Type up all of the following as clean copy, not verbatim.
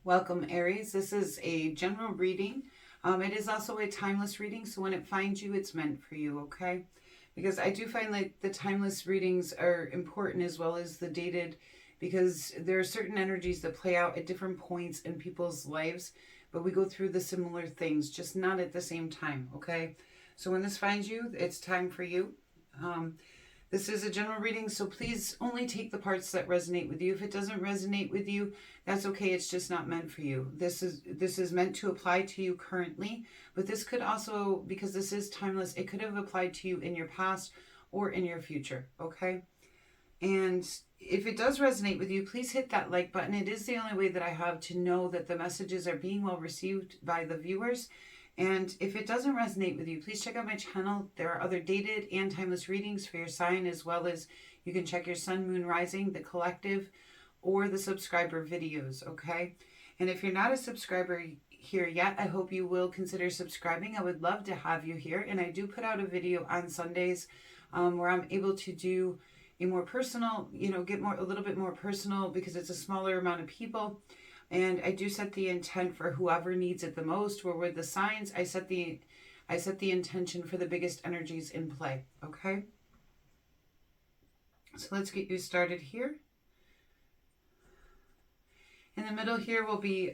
Welcome, Aries. This is a general reading. It is also a timeless reading, so when it finds you, it's meant for you, okay? Because I do find like the timeless readings are important as well as the dated, because there are certain energies that play out at different points in people's lives, but we go through the similar things, just not at the same time, okay? So when this finds you, it's time for you. This is a general reading, so please only take the parts that resonate with you. If it doesn't resonate with you, that's okay. It's just not meant for you. This is meant to apply to you currently, but this could also, because this is timeless, it could have applied to you in your past or in your future, okay? And if it does resonate with you, please hit that like button. It is the only way that I have to know that the messages are being well received by the viewers. And if it doesn't resonate with you, please check out my channel. There are other dated and timeless readings for your sign, as well as you can check your sun, moon, rising, the collective, or the subscriber videos, okay? And if you're not a subscriber here yet, I hope you will consider subscribing. I would love to have you here. And I do put out a video on Sundays where I'm able to do a more personal, get a little bit more personal, because it's a smaller amount of people. And I do set the intent for whoever needs it the most. Where with the signs, I set the intention for the biggest energies in play. Okay. So let's get you started here. In the middle here will be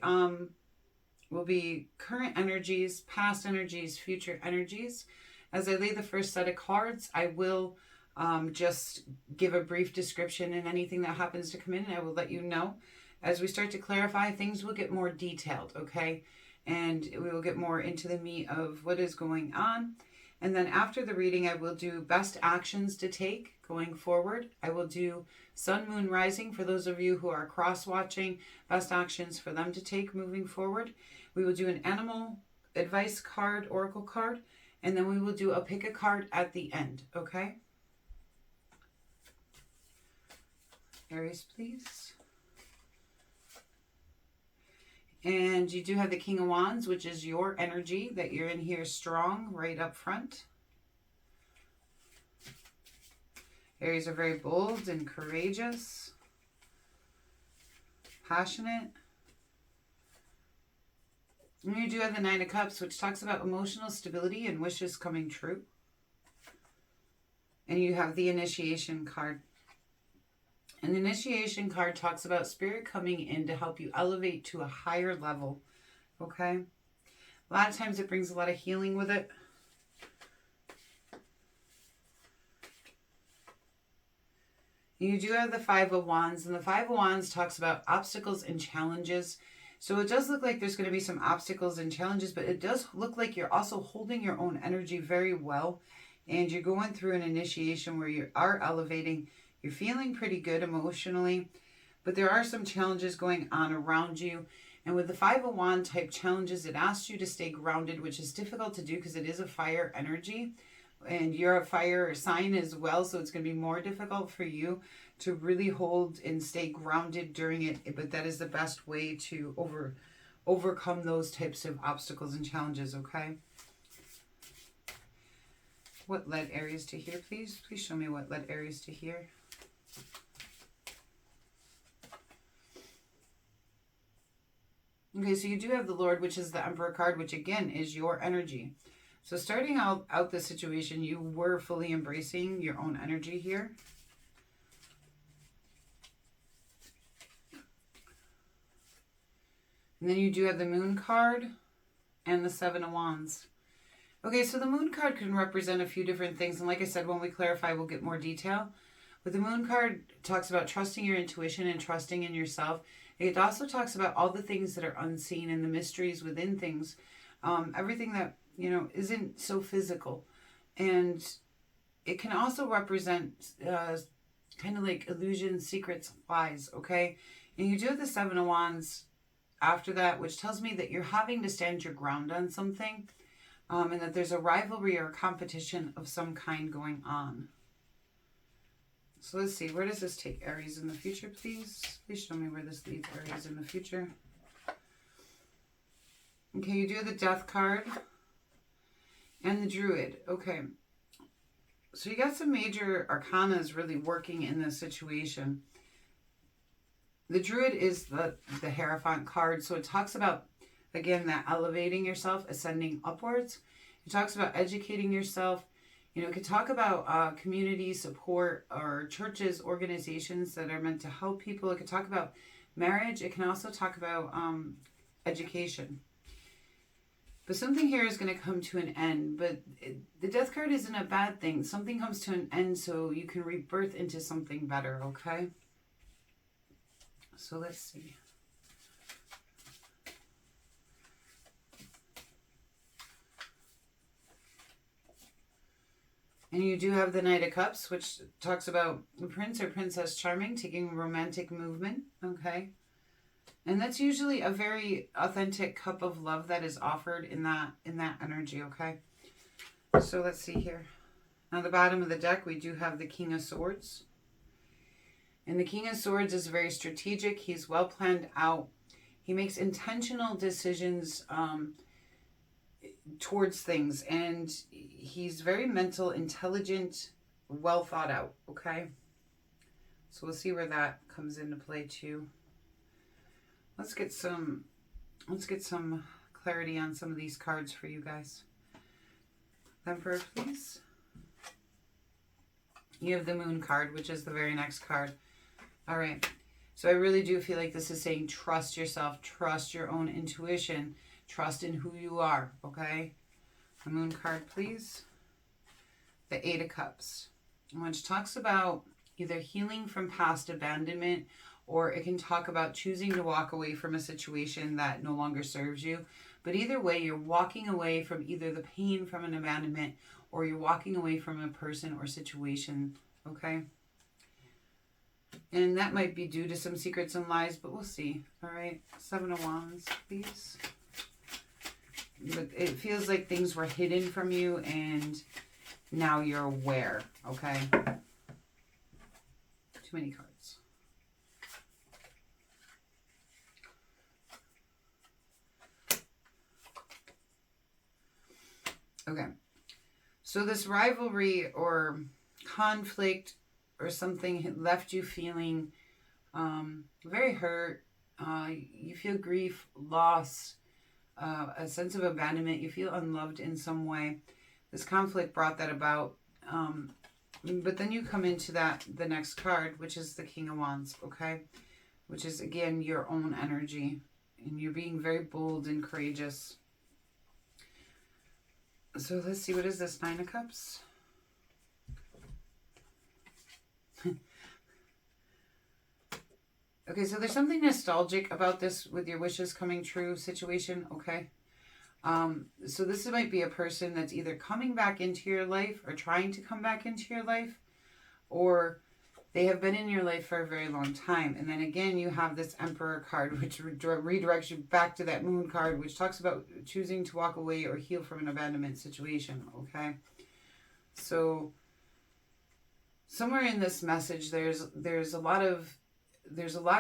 current energies, past energies, future energies. As I lay the first set of cards, I will just give a brief description, and anything that happens to come in, I will let you know. As we start to clarify, things will get more detailed, okay? And we will get more into the meat of what is going on. And then after the reading, I will do best actions to take going forward. I will do sun, moon, rising for those of you who are cross-watching, best actions for them to take moving forward. We will do an animal advice card, oracle card, and then we will do a pick a card at the end, okay? Aries, please. And you do have the King of Wands, which is your energy that you're in here strong right up front. Aries are very bold and courageous, passionate. And you do have the Nine of Cups, which talks about emotional stability and wishes coming true. And you have the Initiation card. And the Initiation card talks about spirit coming in to help you elevate to a higher level, okay? A lot of times it brings a lot of healing with it. You do have the Five of Wands, and the Five of Wands talks about obstacles and challenges. So it does look like there's going to be some obstacles and challenges, but it does look like you're also holding your own energy very well, and you're going through an initiation where you are elevating. You're feeling pretty good emotionally, but there are some challenges going on around you. And with the Five of Wands type challenges, it asks you to stay grounded, which is difficult to do because it is a fire energy. And you're a fire sign as well, so it's going to be more difficult for you to really hold and stay grounded during it. But that is the best way to overcome those types of obstacles and challenges, okay? What led Aries to here, please? Please show me what led Aries to here. Okay, so you do have the Lord, which is the Emperor card, which again is your energy. So starting out the situation, you were fully embracing your own energy here. And then you do have the Moon card and the Seven of Wands. Okay, so the Moon card can represent a few different things. And like I said, when we clarify, we'll get more detail. But the Moon card talks about trusting your intuition and trusting in yourself. It also talks about all the things that are unseen and the mysteries within things. Everything that, isn't so physical. And it can also represent kind of like illusions, secrets, lies, okay? And you do have the Seven of Wands after that, which tells me that you're having to stand your ground on something. And that there's a rivalry or a competition of some kind going on. So let's see, where does this take Aries in the future, please? Please show me where this leads Aries in the future. Okay, you do have the Death card and the Druid. Okay, so you got some major arcanas really working in this situation. The Druid is the Hierophant card. So it talks about, again, that elevating yourself, ascending upwards. It talks about educating yourself. You know, it could talk about community support or churches, organizations that are meant to help people. It could talk about marriage. It can also talk about education. But something here is going to come to an end. But the Death card isn't a bad thing. Something comes to an end so you can rebirth into something better, okay? So let's see. And you do have the Knight of Cups, which talks about the Prince or Princess Charming taking romantic movement, okay? And that's usually a very authentic cup of love that is offered in that energy, okay? So let's see here. Now the bottom of the deck, we do have the King of Swords. And the King of Swords is very strategic. He's well planned out. He makes intentional decisions towards things. And he's very mental, intelligent, well thought out, okay? So we'll see where that comes into play too. Let's get some clarity on some of these cards for you guys. Emperor, please. You have the Moon card, which is the very next card. All right. So I really do feel like this is saying trust yourself, trust your own intuition, trust in who you are, okay? The Moon card, please. The Eight of Cups, which talks about either healing from past abandonment, or it can talk about choosing to walk away from a situation that no longer serves you. But either way, you're walking away from either the pain from an abandonment, or you're walking away from a person or situation, okay? And that might be due to some secrets and lies, but we'll see. All right, Seven of Wands, please. But it feels like things were hidden from you, and now you're aware, okay? Too many cards. Okay, so this rivalry or conflict or something left you feeling very hurt. You feel grief, loss, a sense of abandonment. You feel unloved in some way. This conflict brought that about. But then you come into the next card, which is the King of Wands, okay? Which is, again, your own energy. And you're being very bold and courageous. So let's see, what is this? Nine of Cups? Okay, so there's something nostalgic about this with your wishes coming true situation, okay? So this might be a person that's either coming back into your life or trying to come back into your life, or they have been in your life for a very long time. And then again, you have this Emperor card, which redirects you back to that Moon card, which talks about choosing to walk away or heal from an abandonment situation, okay? So somewhere in this message, there's a lot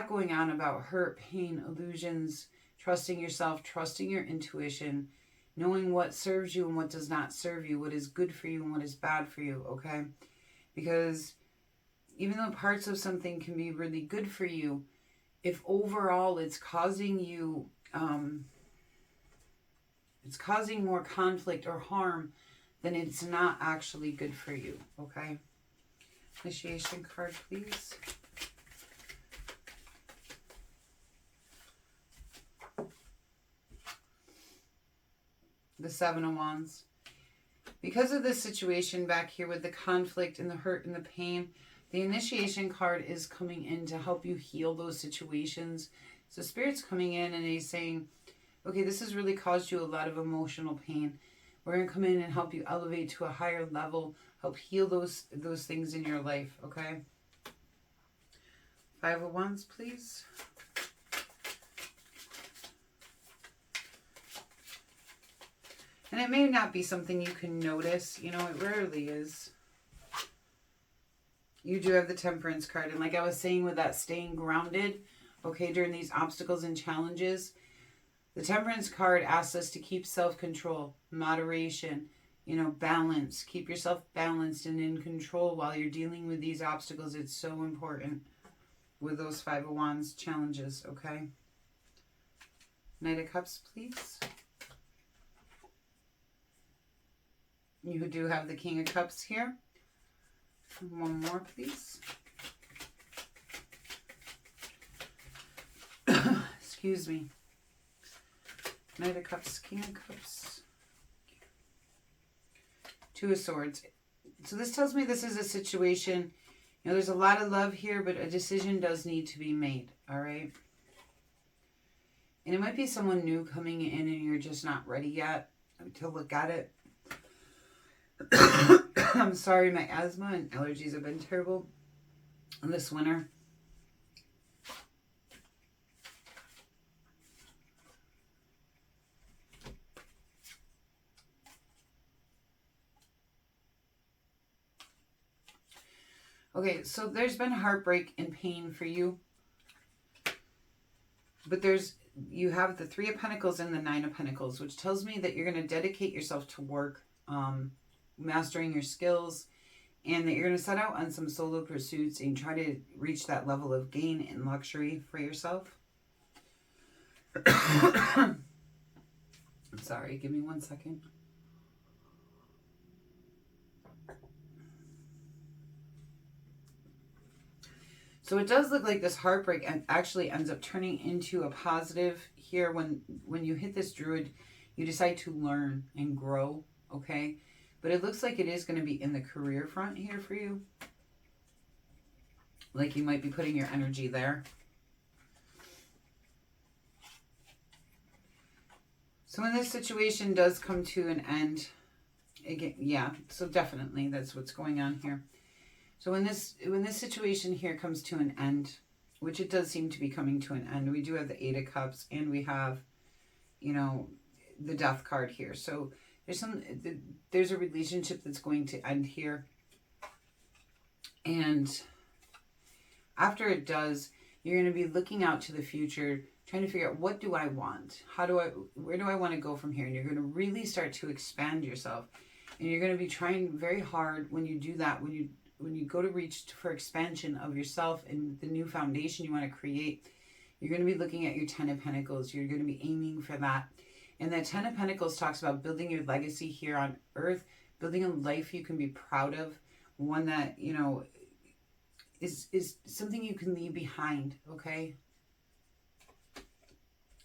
going on about hurt, pain, illusions, trusting yourself, trusting your intuition, knowing what serves you and what does not serve you, what is good for you and what is bad for you, okay? Because even though parts of something can be really good for you, if overall it's causing you, it's causing more conflict or harm, then it's not actually good for you, okay? Initiation card, please. The Seven of Wands. Because of this situation back here with the conflict and the hurt and the pain, the Initiation card is coming in to help you heal those situations. So Spirit's coming in and he's saying, okay, this has really caused you a lot of emotional pain. We're going to come in and help you elevate to a higher level, help heal those things in your life, okay? Five of Wands, please. And it may not be something you can notice. You know, it rarely is. You do have the Temperance card. And like I was saying with that staying grounded, okay, during these obstacles and challenges, the Temperance card asks us to keep self-control, moderation, you know, balance. Keep yourself balanced and in control while you're dealing with these obstacles. It's so important. with those Five of Wands challenges, okay? Knight of Cups, please. You do have the King of Cups here. One more, please. Excuse me. Knight of Cups, King of Cups. Two of Swords. So this tells me this is a situation, you know, there's a lot of love here, but a decision does need to be made, all right? And it might be someone new coming in and you're just not ready yet to look at it. I'm sorry, my asthma and allergies have been terrible this winter. Okay, so there's been heartbreak and pain for you. But you have the Three of Pentacles and the Nine of Pentacles, which tells me that you're going to dedicate yourself to work, mastering your skills, and that you're going to set out on some solo pursuits and try to reach that level of gain and luxury for yourself. I'm sorry, give me 1 second. So it does look like this heartbreak actually ends up turning into a positive here. When you hit this Druid, you decide to learn and grow, okay? But it looks like it is going to be in the career front here for you. Like you might be putting your energy there. So when this situation does come to an end, again, yeah, so definitely that's what's going on here. So when this situation here comes to an end, which it does seem to be coming to an end, we do have the Eight of Cups and we have, you know, the Death card here. So there's a relationship that's going to end here. And after it does, you're going to be looking out to the future, trying to figure out, what do I want? Where do I want to go from here? And you're going to really start to expand yourself. And you're going to be trying very hard when you do that, when you go to reach for expansion of yourself and the new foundation you want to create, you're going to be looking at your Ten of Pentacles. You're going to be aiming for that. And that Ten of Pentacles talks about building your legacy here on earth, building a life you can be proud of, one that, you know, is something you can leave behind, okay?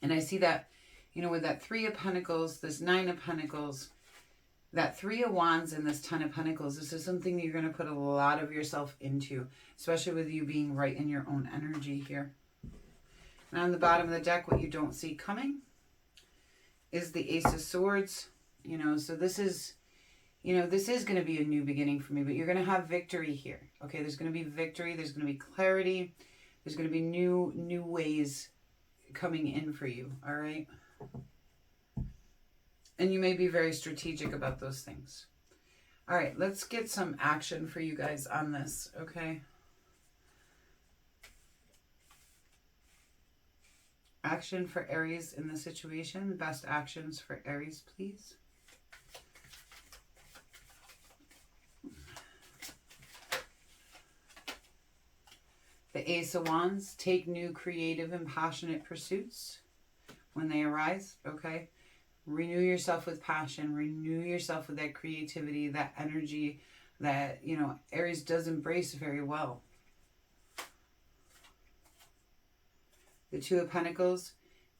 And I see that, you know, with that Three of Pentacles, this Nine of Pentacles, that Three of Wands and this Ten of Pentacles, this is something that you're going to put a lot of yourself into, especially with you being right in your own energy here. And on the bottom of the deck, what you don't see coming is the Ace of Swords. You know, so this is, you know, this is going to be a new beginning for me, but you're going to have victory here. Okay, there's going to be victory. There's going to be clarity. There's going to be new ways coming in for you. All right. And you may be very strategic about those things. All right, let's get some action for you guys on this, okay? Action for Aries in the situation. Best actions for Aries, please. The Ace of Wands. Take new creative and passionate pursuits when they arise, okay? Renew yourself with passion. Renew yourself with that creativity, that energy that, you know, Aries does embrace very well. The Two of Pentacles.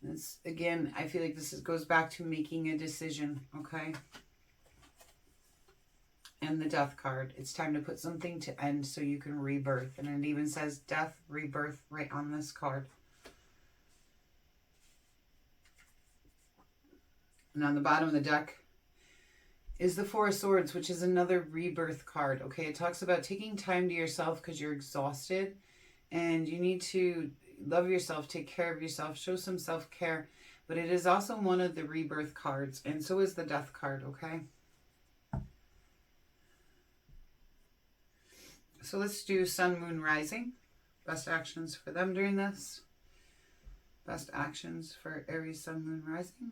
This, again, I feel like this goes back to making a decision, okay? And the Death card. It's time to put something to end so you can rebirth. And it even says death, rebirth right on this card. And on the bottom of the deck is the Four of Swords, which is another rebirth card. Okay, it talks about taking time to yourself because you're exhausted and you need to love yourself, take care of yourself, show some self-care. But it is also one of the rebirth cards, and so is the Death card, okay? So let's do Sun, Moon, Rising. Best actions for them during this. Best actions for Aries, Sun, Moon, Rising.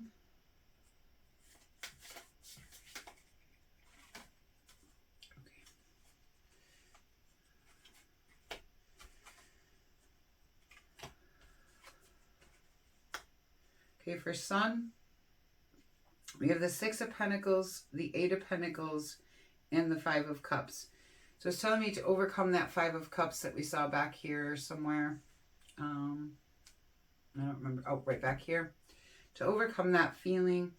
Okay, for Sun, we have the Six of Pentacles, the Eight of Pentacles, and the Five of Cups. So it's telling me to overcome that Five of Cups that we saw back here somewhere. I don't remember. Oh, right back here. To overcome that feeling,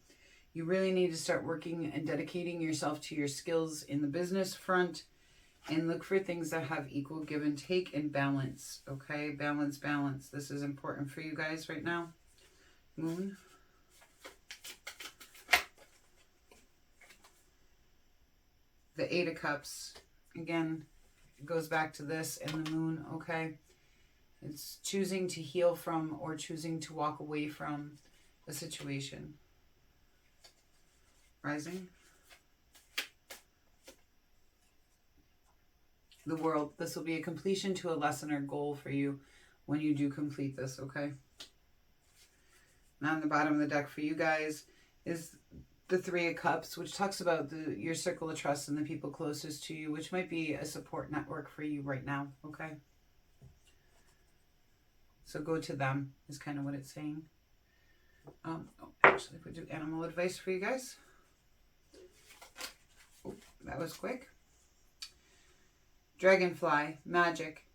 you really need to start working and dedicating yourself to your skills in the business front and look for things that have equal give and take and balance. Okay, balance, balance. This is important for you guys right now. Moon. The Eight of Cups. Again, it goes back to this and the Moon. Okay. It's choosing to heal from or choosing to walk away from a situation. Rising. The World. This will be a completion to a lesson or goal for you when you do complete this, okay? Now on the bottom of the deck for you guys is the Three of Cups, which talks about your circle of trust and the people closest to you, which might be a support network for you right now, okay? So go to them is kind of what it's saying. Actually, if we do animal advice for you guys. Oh, that was quick. Dragonfly, magic.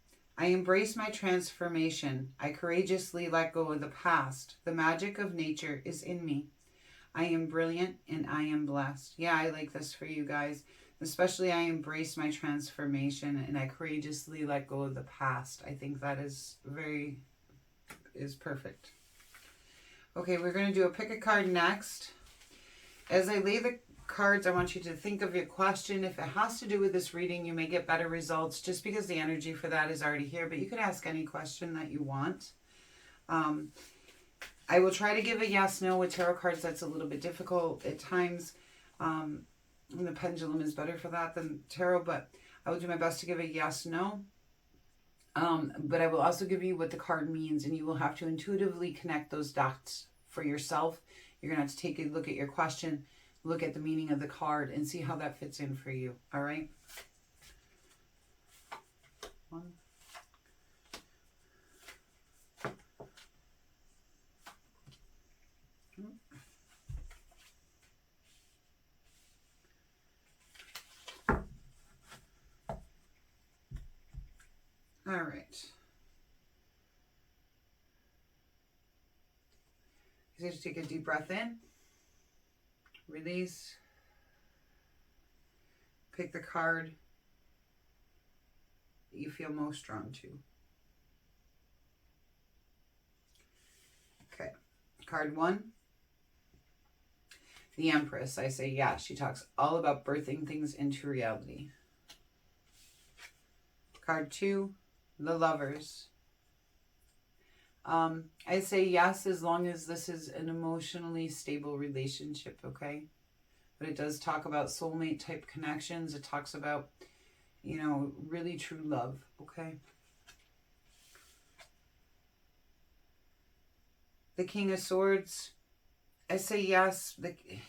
I embrace my transformation. I courageously let go of the past. The magic of nature is in me. I am brilliant and I am blessed. Yeah, I like this for you guys. Especially I embrace my transformation and I courageously let go of the past. I think that is perfect. Okay, we're going to do a pick a card next. As I lay the cards, I want you to think of your question. If it has to do with this reading, you may get better results just because the energy for that is already here, but you can ask any question that you want. I will try to give a yes, no with tarot cards. That's a little bit difficult at times. And the pendulum is better for that than tarot, but I will do my best to give a yes, no. But I will also give you what the card means, and you will have to intuitively connect those dots for yourself. You're going to have to take a look at your question, look at the meaning of the card, and see how that fits in for you. All right? One. All right. You just take a deep breath in. Release. Pick the card that you feel most drawn to. Okay. Card 1. The Empress. I say yeah. She talks all about birthing things into reality. Card 2. The Lovers. I say yes as long as this is an emotionally stable relationship, okay? But it does talk about soulmate type connections. It talks about, you know, really true love, okay? The King of Swords. I say yes.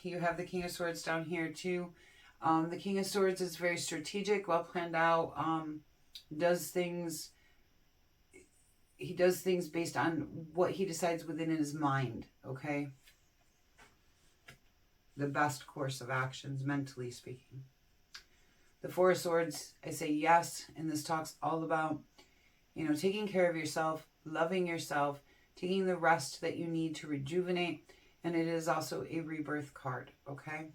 You have the King of Swords down here too. The King of Swords is very strategic, well planned out, he does things based on what he decides within his mind, okay? The best course of actions, mentally speaking. The Four of Swords, I say yes, and this talks all about, you know, taking care of yourself, loving yourself, taking the rest that you need to rejuvenate, and it is also a rebirth card, okay?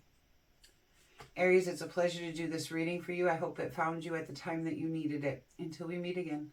Aries, it's a pleasure to do this reading for you. I hope it found you at the time that you needed it. Until we meet again.